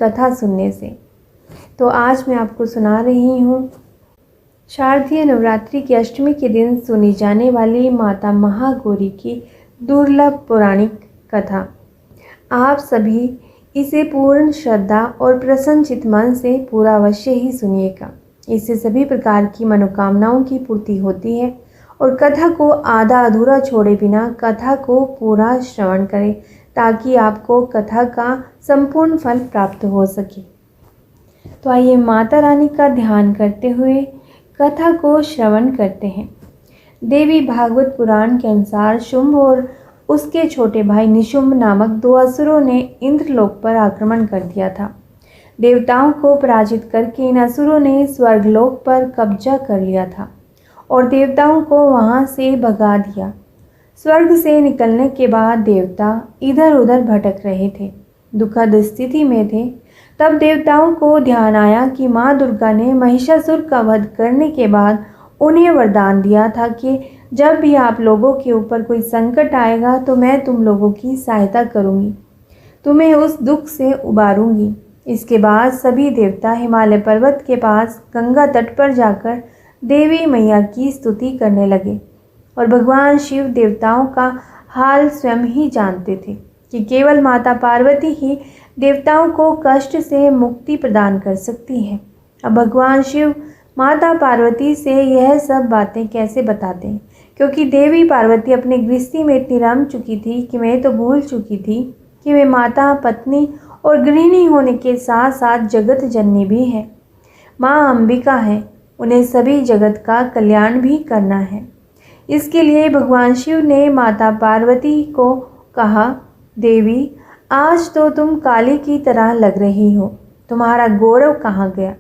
कथा सुनने से। तो आज मैं आपको सुना रही हूँ शारदीय नवरात्रि की अष्टमी के दिन सुनी जाने वाली माता महागौरी की दुर्लभ पौराणिक कथा। आप सभी इसे पूर्ण श्रद्धा और प्रसन्नचित मन से पूरा अवश्य ही सुनिएगा। इससे सभी प्रकार की मनोकामनाओं की पूर्ति होती है। और कथा को आधा अधूरा छोड़े बिना कथा को पूरा श्रवण करें ताकि आपको कथा का संपूर्ण फल प्राप्त हो सके। तो आइए माता रानी का ध्यान करते हुए कथा को श्रवण करते हैं। देवी भागवत पुराण के अनुसार शुंभ और उसके छोटे भाई निशुंभ नामक दो असुरों ने इंद्रलोक पर आक्रमण कर दिया था। देवताओं को पराजित करके इन असुरों ने स्वर्गलोक पर कब्जा कर लिया था और देवताओं को वहां से भगा दिया। स्वर्ग से निकलने के बाद देवता इधर उधर भटक रहे थे, दुखद स्थिति में थे। तब देवताओं को ध्यान आया कि माँ दुर्गा ने महिषासुर का वध करने के बाद उन्हें वरदान दिया था कि जब भी आप लोगों के ऊपर कोई संकट आएगा तो मैं तुम लोगों की सहायता करूंगी, तुम्हें उस दुख से उबारूंगी। इसके बाद सभी देवता हिमालय पर्वत के पास गंगा तट पर जाकर देवी मैया की स्तुति करने लगे। और भगवान शिव देवताओं का हाल स्वयं ही जानते थे कि केवल माता पार्वती ही देवताओं को कष्ट से मुक्ति प्रदान कर सकती है। अब भगवान शिव माता पार्वती से यह सब बातें कैसे बताते हैं, क्योंकि देवी पार्वती अपनी गृहस्थी में इतनी रम चुकी थी कि मैं तो भूल चुकी थी कि वे माता, पत्नी और गृहिणी होने के साथ साथ जगत जननी भी है। माँ अंबिका है, उन्हें सभी जगत का कल्याण भी करना है। इसके लिए भगवान शिव ने माता पार्वती को कहा, देवी आज तो तुम काली की तरह लग रही हो, तुम्हारा गौरव कहाँ गया?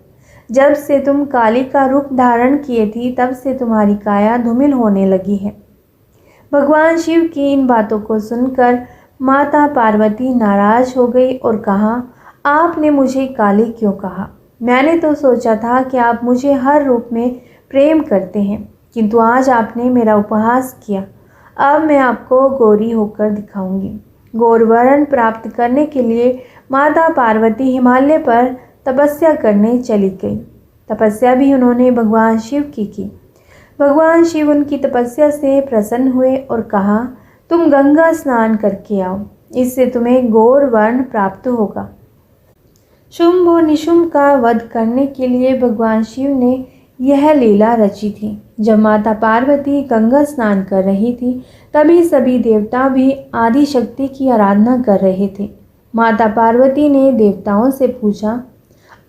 जब से तुम काली का रूप धारण किए थी तब से तुम्हारी काया धूमिल होने लगी है। भगवान शिव की इन बातों को सुनकर माता पार्वती नाराज हो गई और कहा, आपने मुझे काली क्यों कहा? मैंने तो सोचा था कि आप मुझे हर रूप में प्रेम करते हैं, किंतु आज आपने मेरा उपहास किया। अब मैं आपको गौरी होकर दिखाऊंगी। गौर वर्ण प्राप्त करने के लिए माता पार्वती हिमालय पर तपस्या करने चली गई। तपस्या भी उन्होंने भगवान शिव की। भगवान शिव उनकी तपस्या से प्रसन्न हुए और कहा, तुम गंगा स्नान करके आओ, इससे तुम्हें गौर वर्ण प्राप्त होगा। शुंभ और निशुंभ का वध करने के लिए भगवान शिव ने यह लीला रची थी। जब माता पार्वती गंगा स्नान कर रही थी तभी सभी देवता भी आदि शक्ति की आराधना कर रहे थे। माता पार्वती ने देवताओं से पूछा,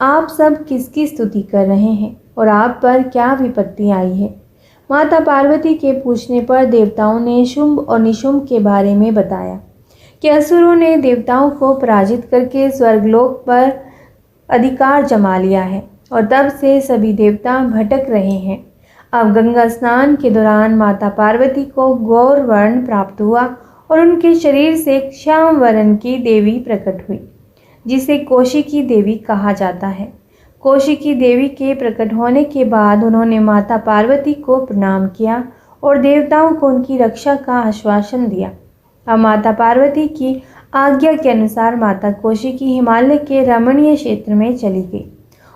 आप सब किसकी स्तुति कर रहे हैं और आप पर क्या विपत्ति आई है? माता पार्वती के पूछने पर देवताओं ने शुंभ और निशुंभ के बारे में बताया कि असुरों ने देवताओं को पराजित करके स्वर्गलोक पर अधिकार जमा लिया है और तब से सभी देवता भटक रहे हैं। अब गंगा स्नान के दौरान माता पार्वती को गौर वर्ण प्राप्त हुआ और उनके शरीर से श्याम वर्ण की देवी प्रकट हुई, जिसे कौशिकी देवी कहा जाता है। कौशिकी देवी के प्रकट होने के बाद उन्होंने माता पार्वती को प्रणाम किया और देवताओं को उनकी रक्षा का आश्वासन दिया। अब माता पार्वती की आज्ञा के अनुसार माता कौशिकी हिमालय के रमणीय क्षेत्र में चली गई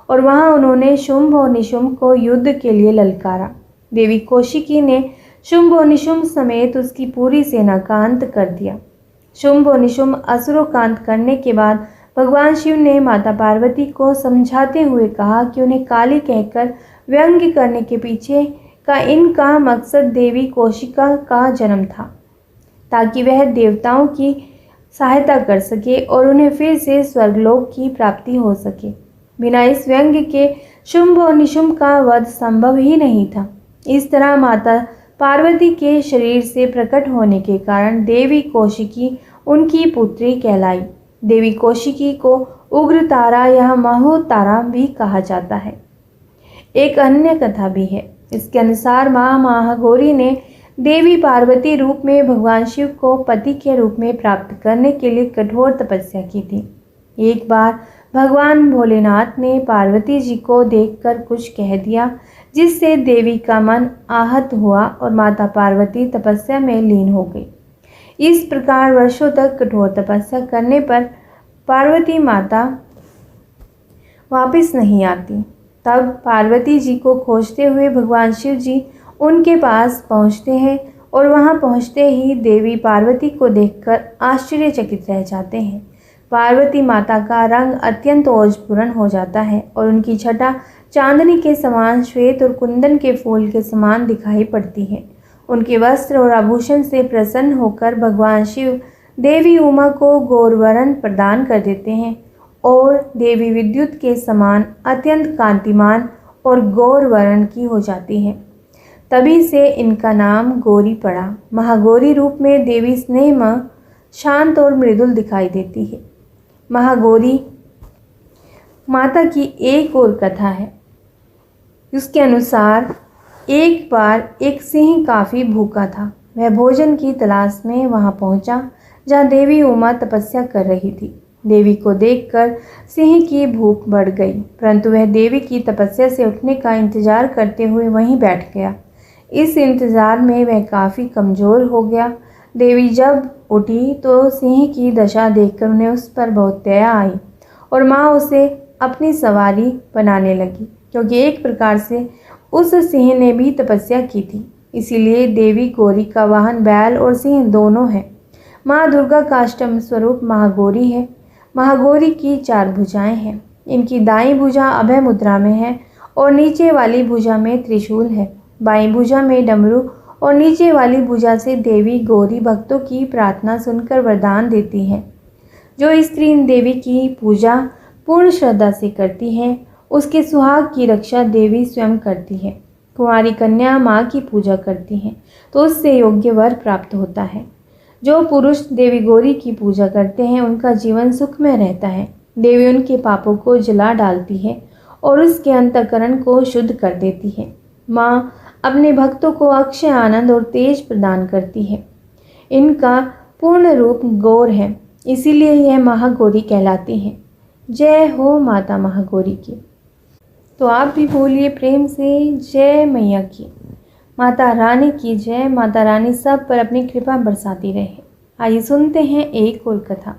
और वहां उन्होंने शुंभ और निशुंभ को युद्ध के लिए ललकारा। देवी कौशिकी ने शुंभ और निशुंभ समेत उसकी पूरी सेना का अंत कर दिया। शुंभ और निशुंभ असुरों का अंत करने के बाद भगवान शिव ने माता पार्वती को समझाते हुए कहा कि उन्हें काली कहकर व्यंग्य करने के पीछे का इनका मकसद देवी कौशिका का जन्म था, ताकि वह देवताओं की सहायता कर सके और उन्हें फिर से स्वर्गलोक की प्राप्ति हो सके। बिना इस व्यंग्य के शुंभ और निशुंभ का वध संभव ही नहीं था। इस तरह माता पार्वती के शरीर से प्रकट होने के कारण देवी कौशिकी उनकी पुत्री कहलाई। देवी कौशिकी को उग्र तारा या महो तारा भी कहा जाता है। एक अन्य कथा भी है। इसके अनुसार माँ महागौरी ने देवी पार्वती रूप में भगवान शिव को पति के रूप में प्राप्त करने के लिए कठोर तपस्या की थी। एक बार भगवान भोलेनाथ ने पार्वती जी को देखकर कुछ कह दिया, जिससे देवी का मन आहत हुआ और माता पार्वती तपस्या में लीन हो गई। इस प्रकार वर्षों तक कठोर तपस्या करने पर पार्वती माता वापस नहीं आती। तब पार्वती जी को खोजते हुए भगवान शिव जी उनके पास पहुंचते हैं और वहां पहुंचते ही देवी पार्वती को देखकर आश्चर्यचकित रह जाते हैं। पार्वती माता का रंग अत्यंत ओजपूर्ण हो जाता है और उनकी छटा चांदनी के समान श्वेत और कुंदन के फूल के समान दिखाई पड़ती है। उनके वस्त्र और आभूषण से प्रसन्न होकर भगवान शिव देवी उमा को गौरवरण प्रदान कर देते हैं और देवी विद्युत के समान अत्यंत कांतिमान और गौरवर्ण की हो जाती है। तभी से इनका नाम गौरी पड़ा। महागौरी रूप में देवी स्नेहमय, शांत और मृदुल दिखाई देती है। महागौरी माता की एक और कथा है। उसके अनुसार एक बार एक सिंह काफ़ी भूखा था। वह भोजन की तलाश में वहां पहुंचा जहां देवी उमा तपस्या कर रही थी। देवी को देखकर सिंह की भूख बढ़ गई, परंतु वह देवी की तपस्या से उठने का इंतजार करते हुए वहीं बैठ गया। इस इंतजार में वह काफ़ी कमज़ोर हो गया। देवी जब उठी तो सिंह की दशा देखकर उन्हें उस पर बहुत दया आई और माँ उसे अपनी सवारी बनाने लगी, क्योंकि एक प्रकार से उस सिंह ने भी तपस्या की थी। इसीलिए देवी गौरी का वाहन बैल और सिंह दोनों है। माँ दुर्गा का अष्टम स्वरूप महागौरी है। महागौरी की 4 भुजाएं हैं। इनकी दाईं भुजा अभय मुद्रा में है और नीचे वाली भुजा में त्रिशूल है। बाईं भुजा में डमरू और नीचे वाली भुजा से देवी गौरी भक्तों की प्रार्थना सुनकर वरदान देती है। जो स्त्री इन देवी की पूजा पूर्ण श्रद्धा से करती है, उसके सुहाग की रक्षा देवी स्वयं करती है। कुंवारी कन्या माँ की पूजा करती है तो उससे योग्य वर प्राप्त होता है। जो पुरुष देवी गौरी की पूजा करते हैं उनका जीवन सुखमय रहता है। देवी उनके पापों को जला डालती है और उसके अंतःकरण को शुद्ध कर देती है। माँ अपने भक्तों को अक्षय आनंद और तेज प्रदान करती है। इनका पूर्ण रूप गौर है, इसीलिए यह महागौरी कहलाती हैं। जय हो माता महागौरी की। तो आप भी बोलिए प्रेम से जय मैया की। माता रानी की जय। माता रानी सब पर अपनी कृपा बरसाती रहे। आइए सुनते हैं एक और कथा।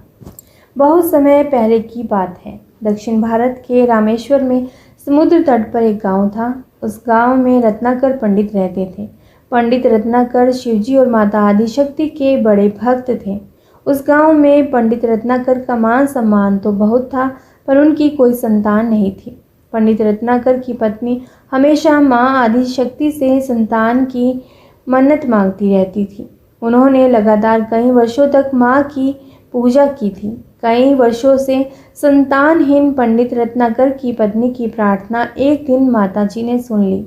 बहुत समय पहले की बात है। दक्षिण भारत के रामेश्वर में समुद्र तट पर एक गांव था। उस गांव में रत्नाकर पंडित रहते थे। पंडित रत्नाकर शिवजी और माता आदिशक्ति के बड़े भक्त थे। उस गांव में पंडित रत्नाकर का मान सम्मान तो बहुत था, पर उनकी कोई संतान नहीं थी। पंडित रत्नाकर की पत्नी हमेशा माँ आदिशक्ति से संतान की मन्नत मांगती रहती थी। उन्होंने लगातार कई वर्षों तक माँ की पूजा की थी। कई वर्षों से संतानहीन पंडित रत्नाकर की पत्नी की प्रार्थना एक दिन माताजी ने सुन ली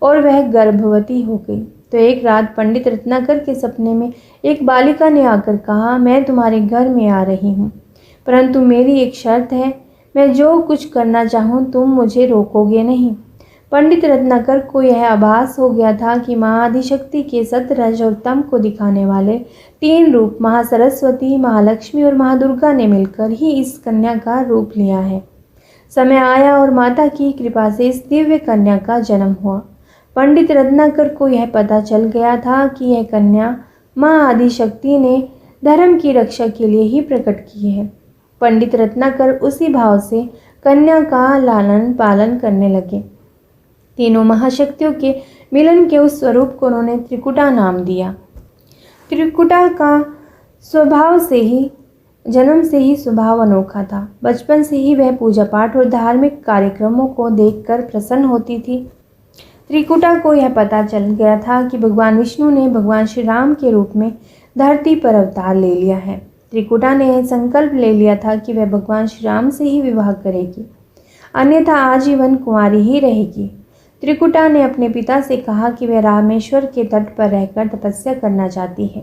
और वह गर्भवती हो गई। तो एक रात पंडित रत्नाकर के सपने में एक बालिका ने आकर कहा, मैं तुम्हारे घर में आ रही हूँ, परंतु मेरी एक शर्त है, मैं जो कुछ करना चाहूँ तुम मुझे रोकोगे नहीं। पंडित रत्नाकर को यह आभास हो गया था कि माँ आदिशक्ति के सतरज और तम को दिखाने वाले 3 रूप महासरस्वती, महालक्ष्मी और महादुर्गा ने मिलकर ही इस कन्या का रूप लिया है। समय आया और माता की कृपा से इस दिव्य कन्या का जन्म हुआ। पंडित रत्नाकर को यह पता चल गया था कि यह कन्या माँ आदिशक्ति ने धर्म की रक्षा के लिए ही प्रकट की है। पंडित रत्नाकर उसी भाव से कन्या का लालन पालन करने लगे। तीनों महाशक्तियों के मिलन के उस स्वरूप को उन्होंने त्रिकुटा नाम दिया। त्रिकुटा का स्वभाव से ही जन्म से ही स्वभाव अनोखा था। बचपन से ही वह पूजा पाठ और धार्मिक कार्यक्रमों को देखकर प्रसन्न होती थी। त्रिकुटा को यह पता चल गया था कि भगवान विष्णु ने भगवान श्री राम के रूप में धरती पर अवतार ले लिया है। त्रिकुटा ने यह संकल्प ले लिया था कि वह भगवान श्री राम से ही विवाह करेगी, अन्यथा आजीवन कुंवारी ही रहेगी। त्रिकुटा ने अपने पिता से कहा कि वह रामेश्वर के तट पर रहकर तपस्या करना चाहती है।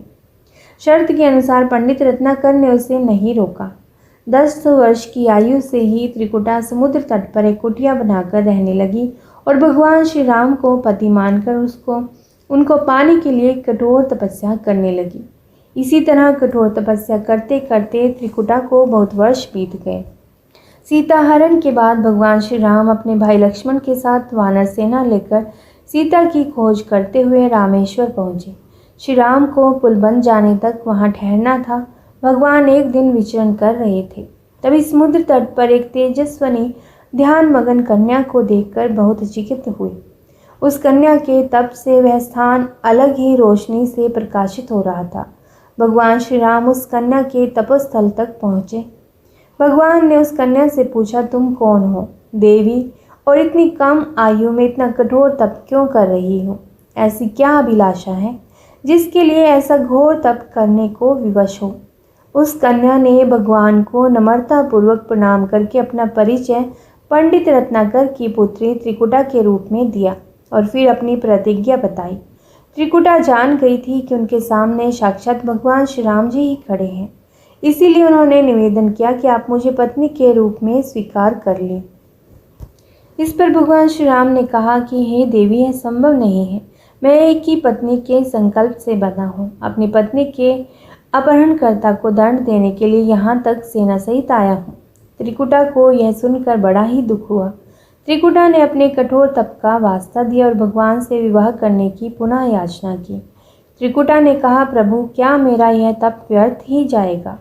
शर्त के अनुसार पंडित रत्नाकर ने उसे नहीं रोका। 10 वर्ष की आयु से ही त्रिकुटा समुद्र तट पर एक कुटिया बनाकर रहने लगी और भगवान श्री राम को पति मानकर उनको पाने के लिए कठोर तपस्या करने लगी। इसी तरह कठोर तपस्या करते करते त्रिकुटा को बहुत वर्ष बीत गए। सीता हरण के बाद भगवान श्री राम अपने भाई लक्ष्मण के साथ वानर सेना लेकर सीता की खोज करते हुए रामेश्वर पहुँचे। श्री राम को पुल बन जाने तक वहाँ ठहरना था। भगवान एक दिन विचरण कर रहे थे। तभी समुद्र तट पर एक तेजस्विनी ध्यान मगन कन्या को देखकर बहुत चकित हुई। उस कन्या के तप से वह स्थान अलग ही रोशनी से प्रकाशित हो रहा था। भगवान श्री राम उस कन्या के तपोस्थल तक पहुँचे। भगवान ने उस कन्या से पूछा, तुम कौन हो देवी, और इतनी कम आयु में इतना कठोर तप क्यों कर रही हो? ऐसी क्या अभिलाषा है जिसके लिए ऐसा घोर तप करने को विवश हो? उस कन्या ने भगवान को नम्रतापूर्वक प्रणाम करके अपना परिचय पंडित रत्नाकर की पुत्री त्रिकुटा के रूप में दिया और फिर अपनी प्रतिज्ञा बताई। त्रिकुटा जान गई थी कि उनके सामने साक्षात भगवान श्री राम जी ही खड़े हैं, इसीलिए उन्होंने निवेदन किया कि आप मुझे पत्नी के रूप में स्वीकार कर लें। इस पर भगवान श्री राम ने कहा कि हे देवी, यह संभव नहीं है। मैं एक ही पत्नी के संकल्प से बना हूँ। अपनी पत्नी के अपहरणकर्ता को दंड देने के लिए यहाँ तक सेना सहित आया हूँ। त्रिकुटा को यह सुनकर बड़ा ही दुख हुआ। त्रिकुटा ने अपने कठोर तप का वास्ता दिया और भगवान से विवाह करने की पुनः याचना की। त्रिकुटा ने कहा, प्रभु, क्या मेरा यह तप व्यर्थ ही जाएगा?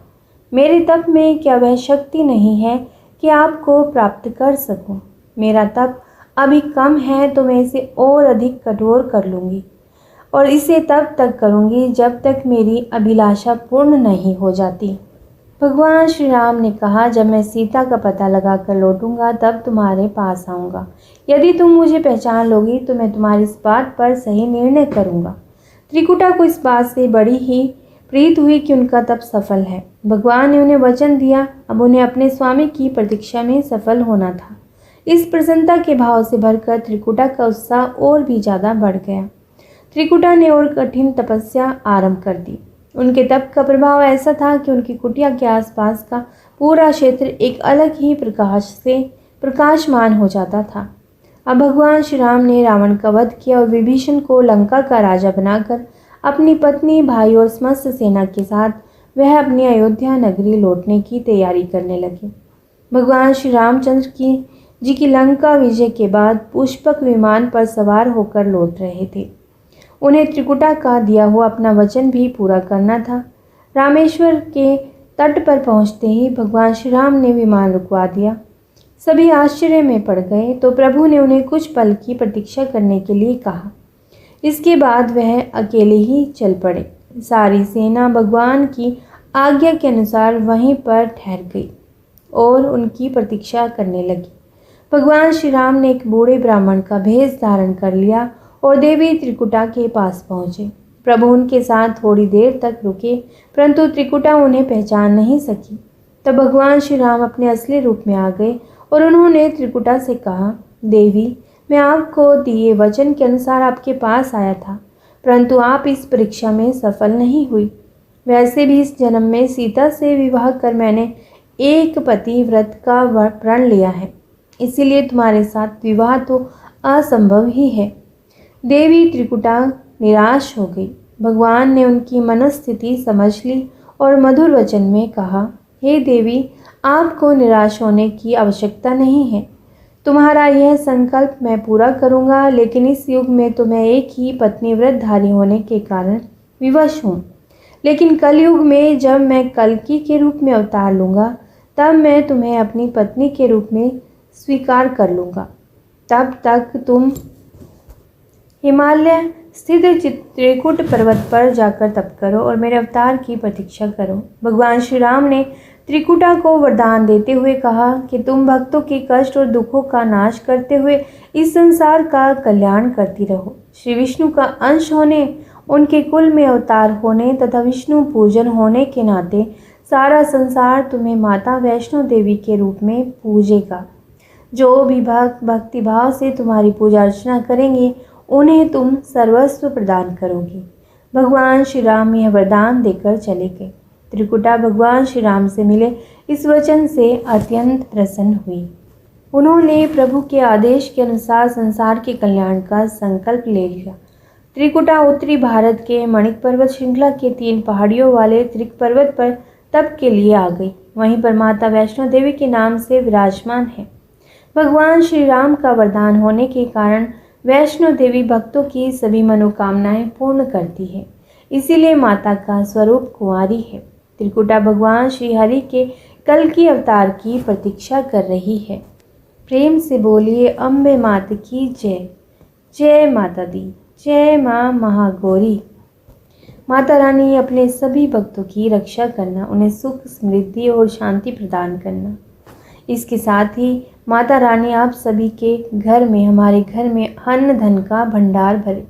मेरे तप में क्या वह शक्ति नहीं है कि आपको प्राप्त कर सकूं? मेरा तप अभी कम है तो मैं इसे और अधिक कठोर कर लूँगी और इसे तब तक करूँगी जब तक मेरी अभिलाषा पूर्ण नहीं हो जाती। भगवान श्री राम ने कहा, जब मैं सीता का पता लगा कर लौटूंगा तब तुम्हारे पास आऊँगा। यदि तुम मुझे पहचान लोगी तो मैं तुम्हारी इस बात पर सही निर्णय करूँगा। त्रिकुटा को इस बात से बड़ी ही प्रीत हुई कि उनका तप सफल है। भगवान ने उन्हें वचन दिया, अब उन्हें अपने स्वामी की प्रतीक्षा में सफल होना था। इस प्रसन्नता के भाव से भरकर त्रिकुटा का उत्साह और भी ज़्यादा बढ़ गया। त्रिकुटा ने और कठिन तपस्या आरंभ कर दी। उनके तप का प्रभाव ऐसा था कि उनकी कुटिया के आसपास का पूरा क्षेत्र एक अलग ही प्रकाश से प्रकाशमान हो जाता था। अब भगवान श्री राम ने रावण का वध किया और विभीषण को लंका का राजा बनाकर अपनी पत्नी, भाई और समस्त सेना के साथ वह अपनी अयोध्या नगरी लौटने की तैयारी करने लगे। भगवान श्री रामचंद्र जी की लंका विजय के बाद पुष्पक विमान पर सवार होकर लौट रहे थे। उन्हें त्रिकुटा का दिया हुआ अपना वचन भी पूरा करना था। रामेश्वर के तट पर पहुंचते ही भगवान श्री राम ने विमान रुकवा दिया। सभी आश्चर्य में पड़ गए तो प्रभु ने उन्हें कुछ पल की प्रतीक्षा करने के लिए कहा। इसके बाद वह अकेले ही चल पड़े। सारी सेना भगवान की आज्ञा के अनुसार वहीं पर ठहर गई और उनकी प्रतीक्षा करने लगी। भगवान श्री राम ने एक बूढ़े ब्राह्मण का भेष धारण कर लिया और देवी त्रिकुटा के पास पहुँचे। प्रभु उनके साथ थोड़ी देर तक रुके, परंतु त्रिकुटा उन्हें पहचान नहीं सकी। तब भगवान श्री राम अपने असली रूप में आ गए और उन्होंने त्रिकुटा से कहा, देवी, मैं आपको दिए वचन के अनुसार आपके पास आया था, परंतु आप इस परीक्षा में सफल नहीं हुई। वैसे भी इस जन्म में सीता से विवाह कर मैंने एक पति व्रत का प्रण लिया है, इसीलिए तुम्हारे साथ विवाह तो असंभव ही है। देवी त्रिकुटा निराश हो गई। भगवान ने उनकी मनस्थिति समझ ली और मधुर वचन में कहा, हे देवी, आपको निराश होने की आवश्यकता नहीं है। तुम्हारा यह संकल्प मैं पूरा करूंगा, लेकिन इस युग में तो मैं एक ही पत्नी व्रतधारी होने के कारण विवश हूँ। लेकिन कलयुग में जब मैं कल्कि के रूप में अवतार लूँगा तब मैं तुम्हें अपनी पत्नी के रूप में स्वीकार कर लूँगा। तब तक तुम हिमालय स्थित चित्रकूट पर्वत पर जाकर तप करो और मेरे अवतार की प्रतीक्षा करो। भगवान श्री राम ने त्रिकुटा को वरदान देते हुए कहा कि तुम भक्तों के कष्ट और दुखों का नाश करते हुए इस संसार का कल्याण करती रहो। श्री विष्णु का अंश होने, उनके कुल में अवतार होने तथा विष्णु पूजन होने के नाते सारा संसार तुम्हें माता वैष्णो देवी के रूप में पूजेगा। जो भी भक्त भक्तिभाव से तुम्हारी पूजा अर्चना करेंगे उन्हें तुम सर्वस्व प्रदान करोगी। भगवान श्री राम यह वरदान देकर चले गए। त्रिकुटा भगवान श्री राम से मिले इस वचन से अत्यंत प्रसन्न हुई। उन्होंने प्रभु के आदेश के अनुसार संसार के कल्याण का संकल्प ले लिया। त्रिकुटा उत्तरी भारत के मणिक पर्वत श्रृंखला के 3 पहाड़ियों वाले त्रिक पर्वत पर तप के लिए आ गई। वहीं पर माता वैष्णो देवी के नाम से विराजमान है। भगवान श्री राम का वरदान होने के कारण वैष्णो देवी भक्तों की सभी मनोकामनाएं पूर्ण करती है, इसीलिए माता का स्वरूप कुंवारी है। त्रिकुटा भगवान श्री हरि के कल्कि अवतार की प्रतीक्षा कर रही है। प्रेम से बोलिए अम्बे मात की जय। जय माता दी, जय माँ महागौरी। माता रानी अपने सभी भक्तों की रक्षा करना, उन्हें सुख समृद्धि और शांति प्रदान करना। इसके साथ ही माता रानी आप सभी के घर में, हमारे घर में अन्न धन का भंडार भरे।